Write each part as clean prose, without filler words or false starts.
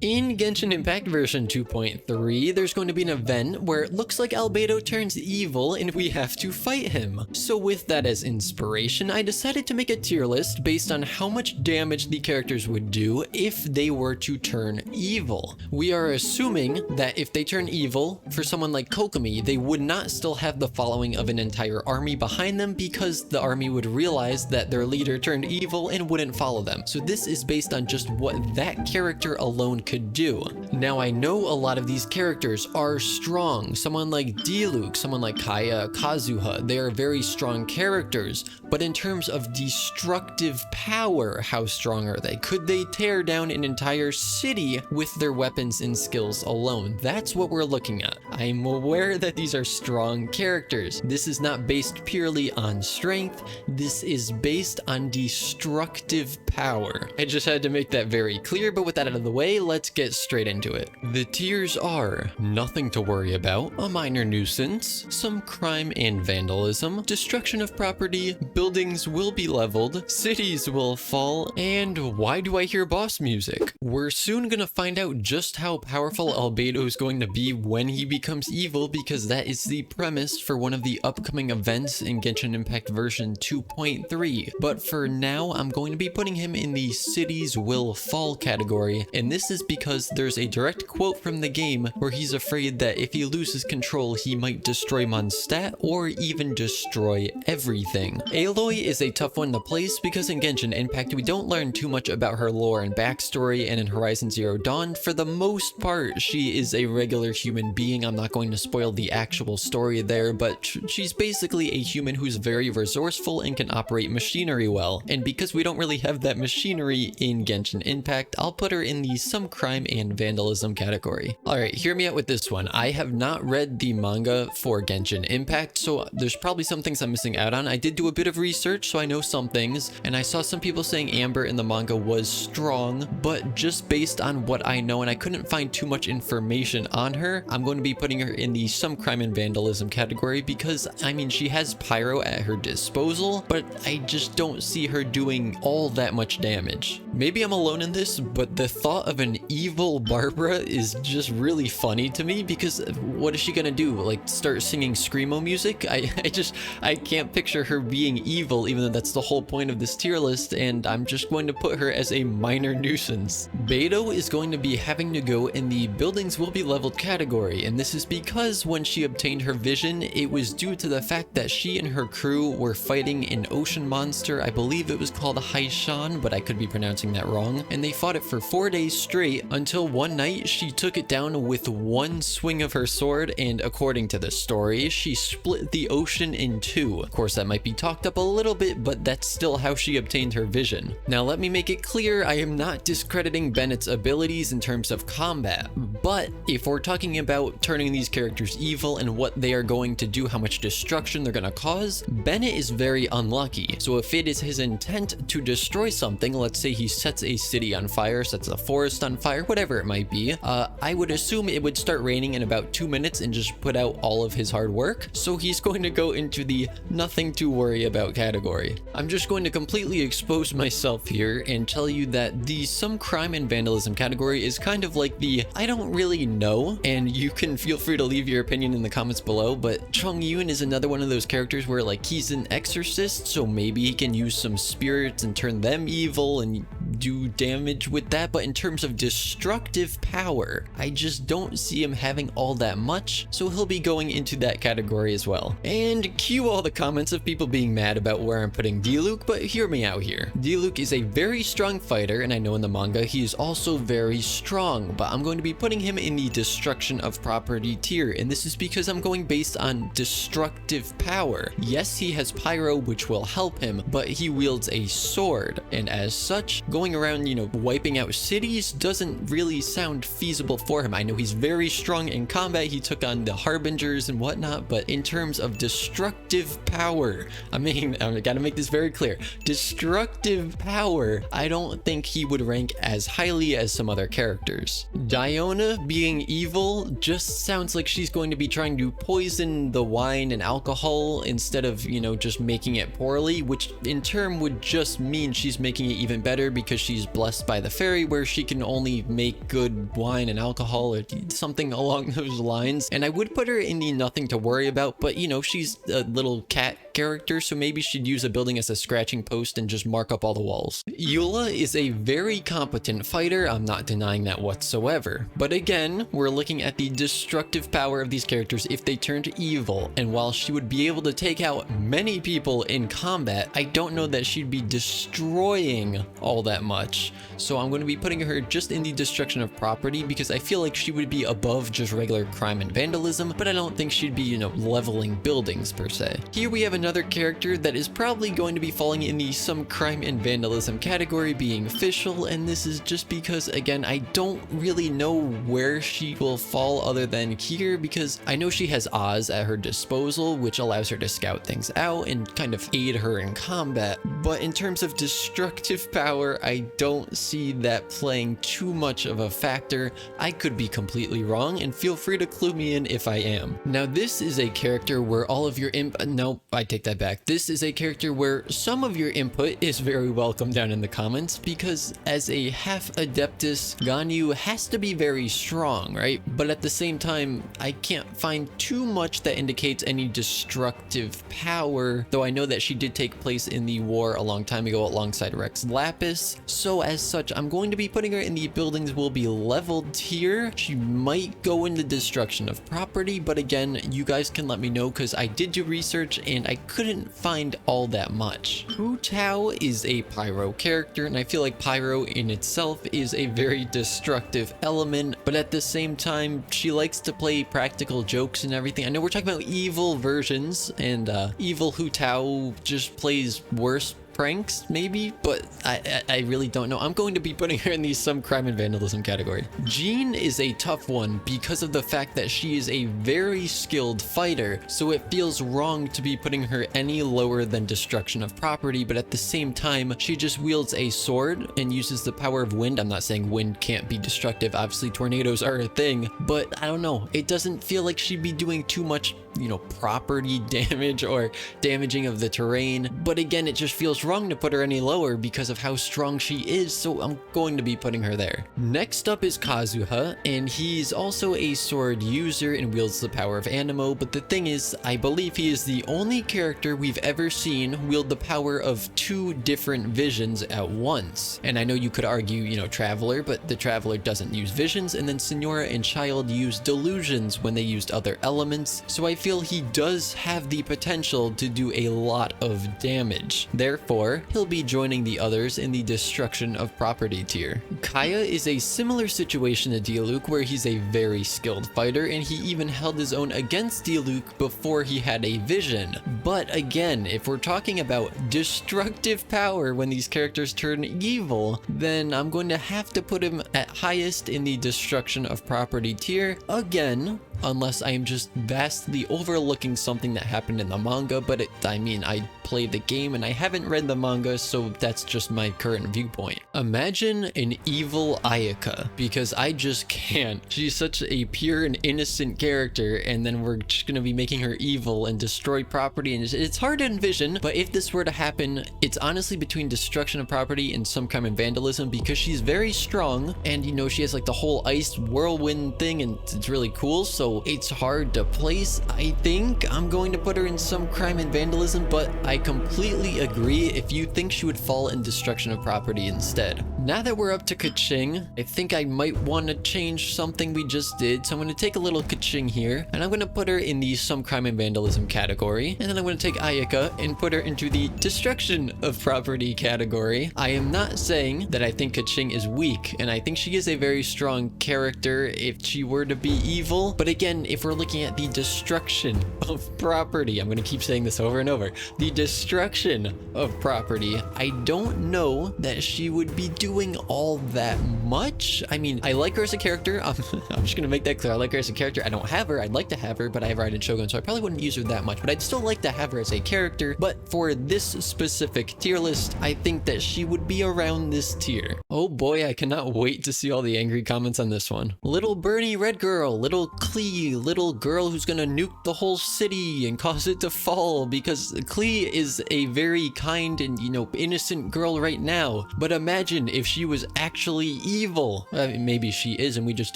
In Genshin Impact version 2.3, there's going to be an event where it looks like Albedo turns evil and we have to fight him. So with that as inspiration, I decided to make a tier list based on how much damage the characters would do if they were to turn evil. We are assuming that if they turn evil, for someone like Kokomi, they would not still have the following of an entire army behind them because the army would realize that their leader turned evil and wouldn't follow them. So this is based on just what that character alone could do. Now I know a lot of these characters are strong. Someone like Diluc, someone like Kaya, Kazuha, they are very strong characters, but in terms of destructive power, how strong are they? Could they tear down an entire city with their weapons and skills alone? That's what we're looking at. I'm aware that these are strong characters. This is not based purely on strength. This is based on destructive power. I just had to make that very clear, but with that out of the way, let's get straight into it. The tiers are nothing to worry about, a minor nuisance, some crime and vandalism, destruction of property, buildings will be leveled, cities will fall, and why do I hear boss music? We're soon gonna find out just how powerful Albedo is going to be when he becomes evil, because that is the premise for one of the upcoming events in Genshin Impact version 2.3. But for now, I'm going to be putting him in the cities will fall category, and this is because there's a direct quote from the game where he's afraid that if he loses control, he might destroy Mondstadt or even destroy everything. Aloy is a tough one to place because in Genshin Impact we don't learn too much about her lore and backstory, and in Horizon Zero Dawn, for the most part, she is a regular human being. I'm not going to spoil the actual story there, but she's basically a human who's very resourceful and can operate machinery well, and because we don't really have that machinery in Genshin Impact, I'll put her in the some crime and vandalism category. Alright, hear me out with this one. I have not read the manga for Genshin Impact, so there's probably some things I'm missing out on. I did do a bit of research, so I know some things, and I saw some people saying Amber in the manga was strong, but just based on what I know, and I couldn't find too much information on her, I'm going to be putting her in the some crime and vandalism category because, I mean, she has pyro at her disposal, but I just don't see her doing all that much damage. Maybe I'm alone in this, but the thought of an evil Barbara is just really funny to me because what is she gonna do? Like start singing screamo music? I can't picture her being evil, even though that's the whole point of this tier list, and I'm just going to put her as a minor nuisance. Beidou is going to be having to go in the buildings will be leveled category, and this is because when she obtained her vision, it was due to the fact that she and her crew were fighting an ocean monster. I believe it was called Haishan, but I could be pronouncing that wrong, and they fought it for 4 days straight until one night she took it down with one swing of her sword, and according to the story, she split the ocean in two. Of course, that might be talked up a little bit, but that's still how she obtained her vision. Now, let me make it clear, I am not discrediting Bennett's abilities in terms of combat, but if we're talking about turning these characters evil and what they are going to do, how much destruction they're going to cause, Bennett is very unlucky. So if it is his intent to destroy something, let's say he sets a city on fire, sets a forest on fire, whatever it might be, I would assume it would start raining in about 2 minutes and just put out all of his hard work. So he's going to go into the nothing to worry about category. I'm just going to completely expose myself here and tell you that the some crime and vandalism category is kind of like the I don't really know, and you can feel free to leave your opinion in the comments below, but Chongyun is another one of those characters where like he's an exorcist, so maybe he can use some spirits and turn them evil and do damage with that, but in terms of destructive power, I just don't see him having all that much, so he'll be going into that category as well. And cue all the comments of people being mad about where I'm putting Diluc, but hear me out here. Diluc is a very strong fighter, and I know in the manga he is also very strong, but I'm going to be putting him in the destruction of property tier, and this is because I'm going based on destructive power. Yes, he has pyro, which will help him, but he wields a sword, and as such, going around, you know, wiping out cities doesn't really sound feasible for him. I know he's very strong in combat, he took on the Harbingers and whatnot, but in terms of destructive power, I mean, I gotta make this very clear, destructive power, I don't think he would rank as highly as some other characters. Diona being evil just sounds like she's going to be trying to poison the wine and alcohol instead of, you know, just making it poorly, which in turn would just mean she's making it even better because because she's blessed by the fairy where she can only make good wine and alcohol or something along those lines. And I would put her in the nothing to worry about, but you know, she's a little cat character, so maybe she'd use a building as a scratching post and just mark up all the walls. Eula is a very competent fighter, I'm not denying that whatsoever. But again, we're looking at the destructive power of these characters if they turned evil, and while she would be able to take out many people in combat, I don't know that she'd be destroying all that much. So I'm going to be putting her just in the destruction of property because I feel like she would be above just regular crime and vandalism, but I don't think she'd be, you know, leveling buildings per se. Here we have another character that is probably going to be falling in the some crime and vandalism category, being Fischl, and this is just because, again, I don't really know where she will fall other than here, because I know she has Oz at her disposal, which allows her to scout things out and kind of aid her in combat, but in terms of destructive power, I don't see that playing too much of a factor. I could be completely wrong, and feel free to clue me in if I am. Now, this is a character where all of your nope, I take that back. This is a character where some of your input is very welcome down in the comments, because as a half Adeptus, Ganyu has to be very strong, right? But at the same time, I can't find too much that indicates any destructive power, though I know that she did take place in the war a long time ago alongside Rex Lapis. So as such, I'm going to be putting her in the buildings will be leveled here. She might go into destruction of property, but again, you guys can let me know because I did do research and I couldn't find all that much. Hu Tao is a pyro character, and I feel like pyro in itself is a very destructive element, but at the same time, she likes to play practical jokes and everything. I know we're talking about evil versions, and evil Hu Tao just plays worse pranks maybe, but I really don't know. I'm going to be putting her in the some crime and vandalism category. Jean is a tough one because of the fact that she is a very skilled fighter, so it feels wrong to be putting her any lower than destruction of property, but at the same time, she just wields a sword and uses the power of wind. I'm not saying wind can't be destructive, obviously tornadoes are a thing, but I don't know, it doesn't feel like she'd be doing too much, you know, property damage or damaging of the terrain. But again, it just feels wrong to put her any lower because of how strong she is, so I'm going to be putting her there. Next up is Kazuha, and he's also a sword user and wields the power of Animo, but the thing is, I believe he is the only character we've ever seen wield the power of two different visions at once. And I know you could argue, you know, Traveler, but the Traveler doesn't use visions, and then Signora and Child used delusions when they used other elements, so I feel he does have the potential to do a lot of damage. Therefore, he'll be joining the others in the destruction of property tier. Kaya is a similar situation to Diluc, where he's a very skilled fighter, and he even held his own against Diluc before he had a vision. But again, if we're talking about destructive power when these characters turn evil, then I'm going to have to put him at highest in the destruction of property tier again, unless I am just vastly overlooking something that happened in the manga, but I mean, I played the game and I haven't read the manga, so that's just my current viewpoint. Imagine an evil Ayaka, because I just can't. She's such a pure and innocent character, and then we're just gonna be making her evil and destroy property, and it's hard to envision, but if this were to happen, it's honestly between destruction of property and some kind of vandalism, because she's very strong, and you know, she has like the whole ice whirlwind thing, and it's really cool, so it's hard to place. I think I'm going to put her in some crime and vandalism, but I completely agree if you think she would fall in destruction of property instead. Now that we're up to Kaching, I think I might want to change something we just did, so I'm going to take a little Kaching here, and I'm going to put her in the some crime and vandalism category, and then I'm going to take Ayaka and put her into the destruction of property category. I am not saying that I think Kaching is weak, and I think she is a very strong character if she were to be evil, but again, if we're looking at the destruction of property, I'm going to keep saying this over and over, the destruction of property, I don't know that she would be doing all that much. I mean, I like her as a character. I'm just going to make that clear. I like her as a character. I don't have her. I'd like to have her, but I have Raiden Shogun, so I probably wouldn't use her that much, but I'd still like to have her as a character. But for this specific tier list, I think that she would be around this tier. Oh boy, I cannot wait to see all the angry comments on this one. Little Bernie Red Girl, little Klee, little girl who's gonna nuke the whole city and cause it to fall, because Klee is a very kind and, you know, innocent girl right now. But imagine if she was actually evil. Maybe she is and we just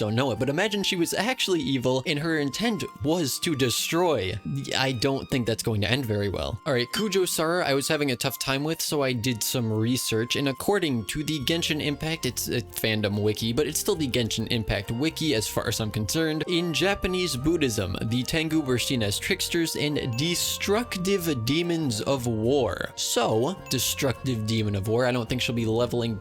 don't know it, but imagine she was actually evil and her intent was to destroy. I don't think that's going to end very well. Alright, Kujo-Sara I was having a tough time with, so I did some research, and according to the Genshin Impact, it's a fandom wiki, but it's still the Genshin Impact wiki as far as I'm concerned. In Japanese Buddhism, the Tengu were seen as tricksters and destructive demons of war. So, destructive demon of war, I don't think she'll be leveling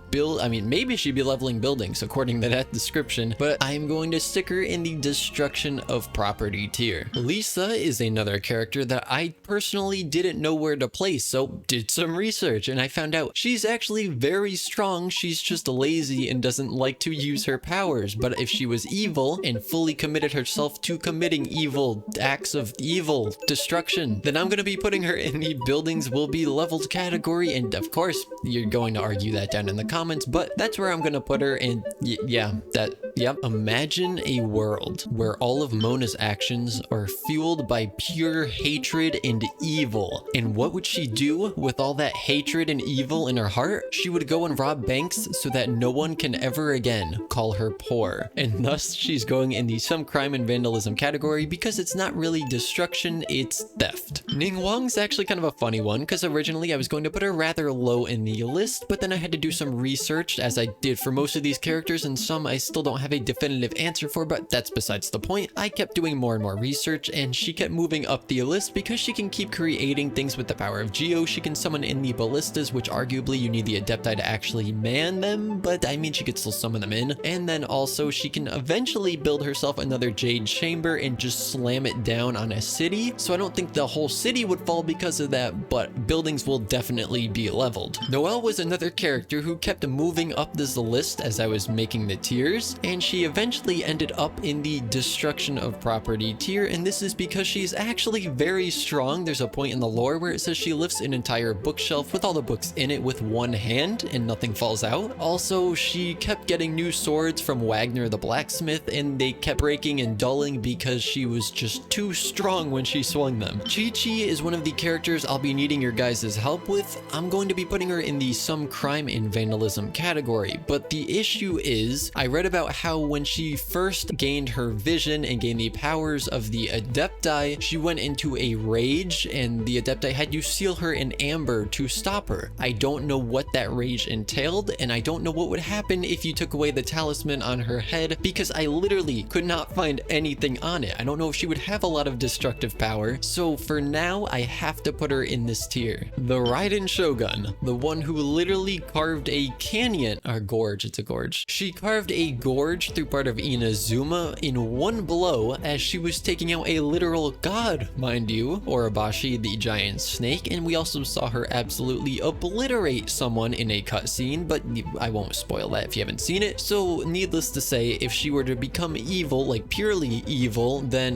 maybe she'd be leveling buildings according to that description, but I'm going to stick her in the destruction of property tier. Lisa is another character that I personally didn't know where to place, so did some research and I found out she's actually very strong. She's just lazy and doesn't like to use her powers, but if she was evil and fully committed herself to committing evil acts of evil destruction, then I'm going to be putting her in the buildings will be leveled category, and of course you're going to argue that down in the comments, but that's where I'm going to put her, and yep. Imagine a world where all of Mona's actions are fueled by pure hatred and evil. And what would she do with all that hatred and evil in her heart? She would go and rob banks so that no one can ever again call her poor. And thus she's going in the some crime and vandalism category because it's not really destruction, it's theft. Ningguang's actually kind of a funny one because originally I was going to put her rather low in the list, but then I had to do some research as I did for most of these characters, and some I still don't have a definitive answer for, but that's besides the point. I kept doing more and more research and she kept moving up the list because she can keep creating things with the power of Geo. She can summon in the ballistas, which arguably you need the Adepti to actually man them, but I mean she could still summon them in. And then also she can eventually build herself another Jade Chamber and just slam it down on a city. So I don't think the whole city would fall because of that, but buildings will definitely be leveled. Noelle was another character who kept moving up this list as I was making the tiers, and she eventually ended up in the destruction of property tier, and this is because she's actually very strong. There's a point in the lore where it says she lifts an entire bookshelf with all the books in it with one hand and nothing falls out. Also, she kept getting new swords from Wagner the blacksmith, and they kept breaking and dulling because she was just too strong when she swung them. Chi-Chi is one of the characters I'll be needing your guys' help with. I'm going to be putting her in the some crime and vandalism category, but the issue is I read about how when she first gained her vision and gained the powers of the Adepti, she went into a rage and the Adepti had to seal her in amber to stop her. I don't know what that rage entailed, and I don't know what would happen if you took away the talisman on her head because I literally could not find anything on it. I don't know if she would have a lot of destructive power, so for now I have to put her in this tier. The Raiden Shogun, the one who literally carved a canyon, or gorge, it's a gorge. She carved a gorge through part of Inazuma in one blow as she was taking out a literal god, mind you, Orobashi the giant snake, and we also saw her absolutely obliterate someone in a cutscene, but I won't spoil that if you haven't seen it. So needless to say, if she were to become evil, like purely evil, then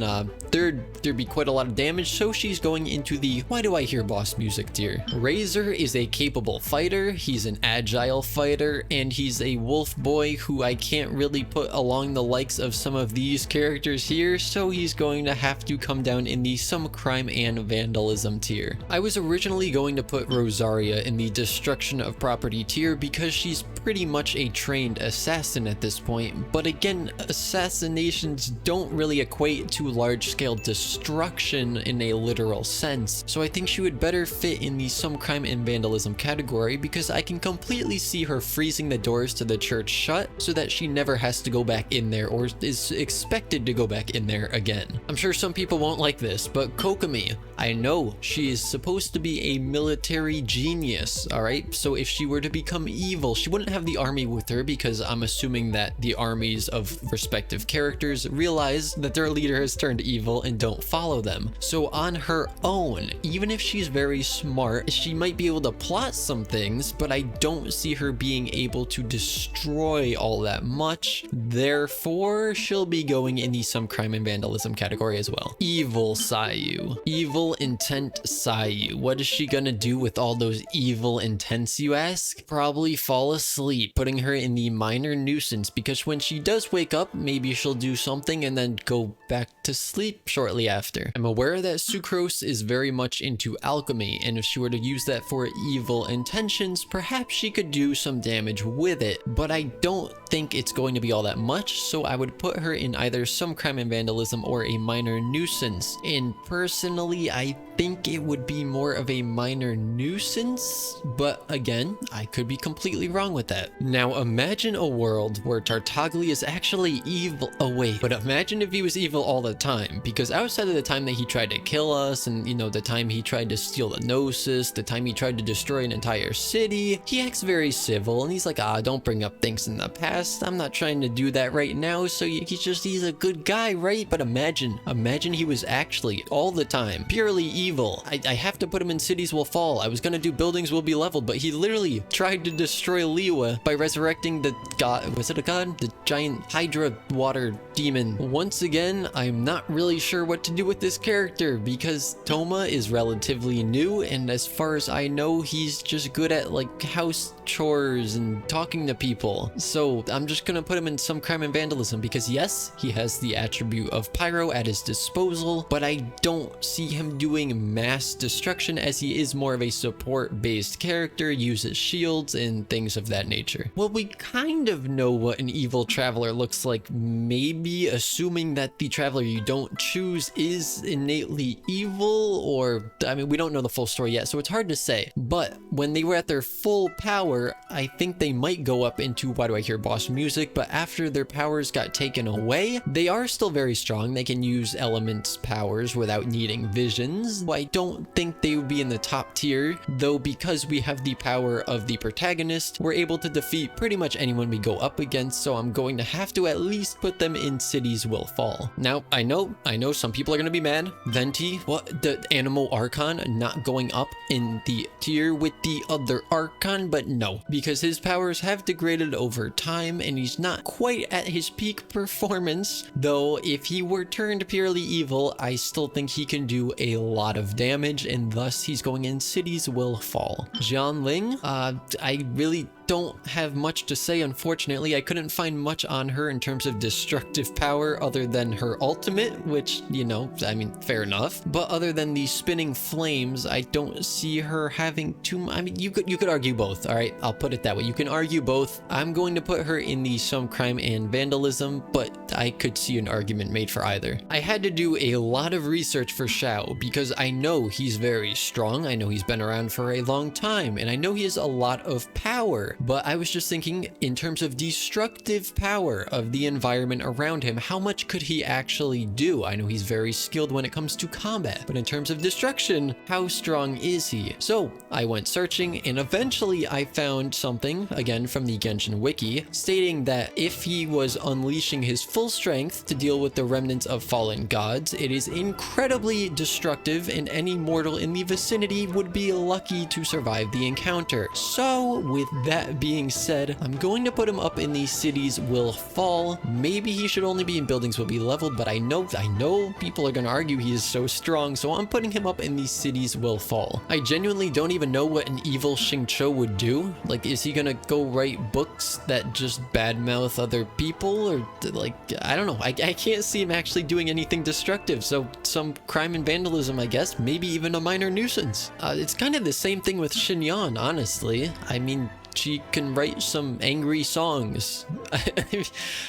there'd be quite a lot of damage, so she's going into the why do I hear boss music tier. Razor is a capable fighter, he's an agile fighter, and he's a wolf boy who I can't really put along the likes of some of these characters here, so he's going to have to come down in the some crime and vandalism tier. I was originally going to put Rosaria in the destruction of property tier because she's pretty much a trained assassin at this point, but again, assassinations don't really equate to large-scale destruction in a literal sense, so I think she would better fit in the some crime and vandalism category because I can completely see her freezing the doors to the church shut so that she never has to go back in there or is expected to go back in there again. I'm sure some people won't like this, but Kokomi, I know she is supposed to be a military genius, alright? So if she were to become evil, she wouldn't have the army with her because I'm assuming that the armies of respective characters realize that their leader has turned evil and don't follow them. So on her own, even if she's very smart, she might be able to plot some things, but I don't see her being able to destroy all that much. damage. Therefore, she'll be going in the some crime and vandalism category as well. Evil Sayu. Evil intent Sayu. What is she gonna do with all those evil intents, you ask? Probably fall asleep, putting her in the minor nuisance, because when she does wake up, maybe she'll do something and then go back to sleep shortly after. I'm aware that Sucrose is very much into alchemy, and if she were to use that for evil intentions, perhaps she could do some damage with it, but I don't think it's going to be all that much, so I would put her in either some crime and vandalism or a minor nuisance. And personally, I think it would be more of a minor nuisance, but again, I could be completely wrong with that. Now imagine a world where Tartaglia is actually evil. Oh wait, but imagine if he was evil all the time, because outside of the time that he tried to kill us, and you know, the time he tried to steal the Gnosis, the time he tried to destroy an entire city, he acts very civil, and he's like, don't bring up things in the past, I'm not trying to do that right now, so he's a good guy, right? But imagine he was actually all the time purely evil. I have to put him in Cities Will Fall. I was gonna do Buildings Will Be Leveled, but he literally tried to destroy Liyue by resurrecting the god, was it a god? The giant Hydra water demon. Once again, I'm not really sure what to do with this character, because Toma is relatively new, and as far as I know, he's just good at like house chores and talking to people. So I'm just gonna put him in some crime and vandalism, because yes, he has the attribute of pyro at his disposal, but I don't see him doing mass destruction, as he is more of a support based character, uses shields and things of that nature. Well, we kind of know what an evil traveler looks like, maybe assuming that the traveler you don't choose is innately evil, or I mean, we don't know the full story yet, so it's hard to say. But when they were at their full power, I think they might go up into Why Do I Hear Boss Music, but after their powers got taken away, they are still very strong. They can use elements powers without needing visions. I don't think they would be in the top tier, though, because we have the power of the protagonist, we're able to defeat pretty much anyone we go up against, so I'm going to have to at least put them in Cities Will Fall. Now, I know some people are going to be mad. Venti, what, the Animal Archon not going up in the tier with the other Archon, but no, because his powers have degraded over time and he's not quite at his peak performance, though if he were turned purely evil, I still think he can do a lot of damage, and thus he's going in Cities Will Fall. Jianling, I really don't have much to say, unfortunately. I couldn't find much on her in terms of destructive power other than her ultimate, which, you know, I mean, fair enough. But other than the spinning flames, I don't see her having too I mean, you could argue both, all right? I'll put it that way. You can argue both. I'm going to put her in the some crime and vandalism, but I could see an argument made for either. I had to do a lot of research for Xiao, because I know he's very strong. I know he's been around for a long time, and I know he has a lot of power. But I was just thinking, in terms of destructive power of the environment around him, how much could he actually do? I know he's very skilled when it comes to combat, but in terms of destruction, how strong is he? So I went searching, and eventually I found something, again from the Genshin wiki, stating that if he was unleashing his full strength to deal with the remnants of fallen gods, it is incredibly destructive, and any mortal in the vicinity would be lucky to survive the encounter. So with that being said, I'm going to put him up in the Cities Will Fall. Maybe he should only be in Buildings Will Be Leveled, but I know people are going to argue he is so strong, so I'm putting him up in the Cities Will Fall. I genuinely don't even know what an evil Xingqiu would do. Like, is he gonna go write books that just badmouth other people, or like, I don't know. I can't see him actually doing anything destructive, so some crime and vandalism, I guess, maybe even a minor nuisance. It's kind of the same thing with Xinyan, honestly. I mean, she can write some angry songs.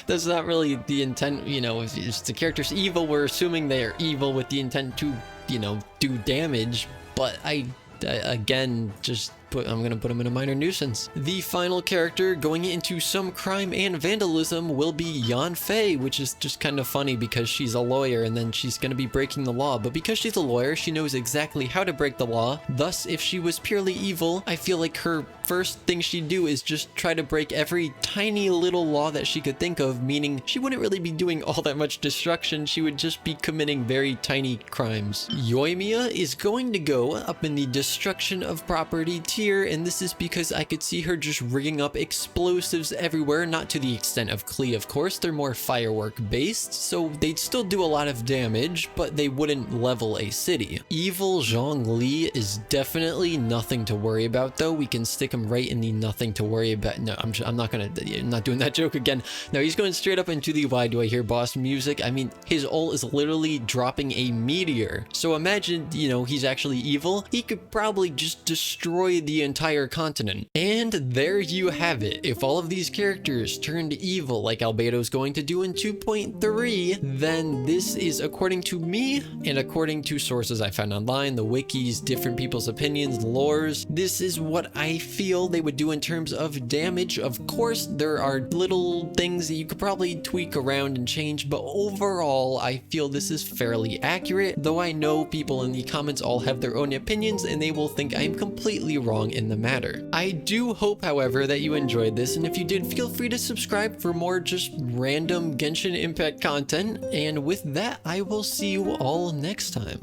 That's not really the intent, you know. If the character's evil, we're assuming they are evil with the intent to, you know, do damage. But again, I'm gonna put him in a minor nuisance. The final character going into some crime and vandalism will be Yanfei, which is just kind of funny because she's a lawyer and then she's gonna be breaking the law. But because she's a lawyer, she knows exactly how to break the law. Thus, if she was purely evil, I feel like her first thing she'd do is just try to break every tiny little law that she could think of, meaning she wouldn't really be doing all that much destruction, she would just be committing very tiny crimes. Yoimiya is going to go up in the destruction of property tier, and this is because I could see her just rigging up explosives everywhere, not to the extent of Klee, of course, they're more firework based, so they'd still do a lot of damage, but they wouldn't level a city. Evil Zhongli is definitely nothing to worry about though. We can stick him right in the nothing to worry about. No, I'm not doing that joke again. No, he's going straight up into the why do I hear boss music. I mean, his ult is literally dropping a meteor. So imagine, you know, he's actually evil. He could probably just destroy the entire continent. And there you have it. If all of these characters turned evil like Albedo's going to do in 2.3, then this is, according to me and according to sources I found online, the wikis, different people's opinions, lores, this is what I feel they would do in terms of damage. Of course, there are little things that you could probably tweak around and change, but overall, I feel this is fairly accurate, though I know people in the comments all have their own opinions and they will think I'm completely wrong in the matter. I do hope, however, that you enjoyed this, and if you did, feel free to subscribe for more just random Genshin Impact content, and with that, I will see you all next time.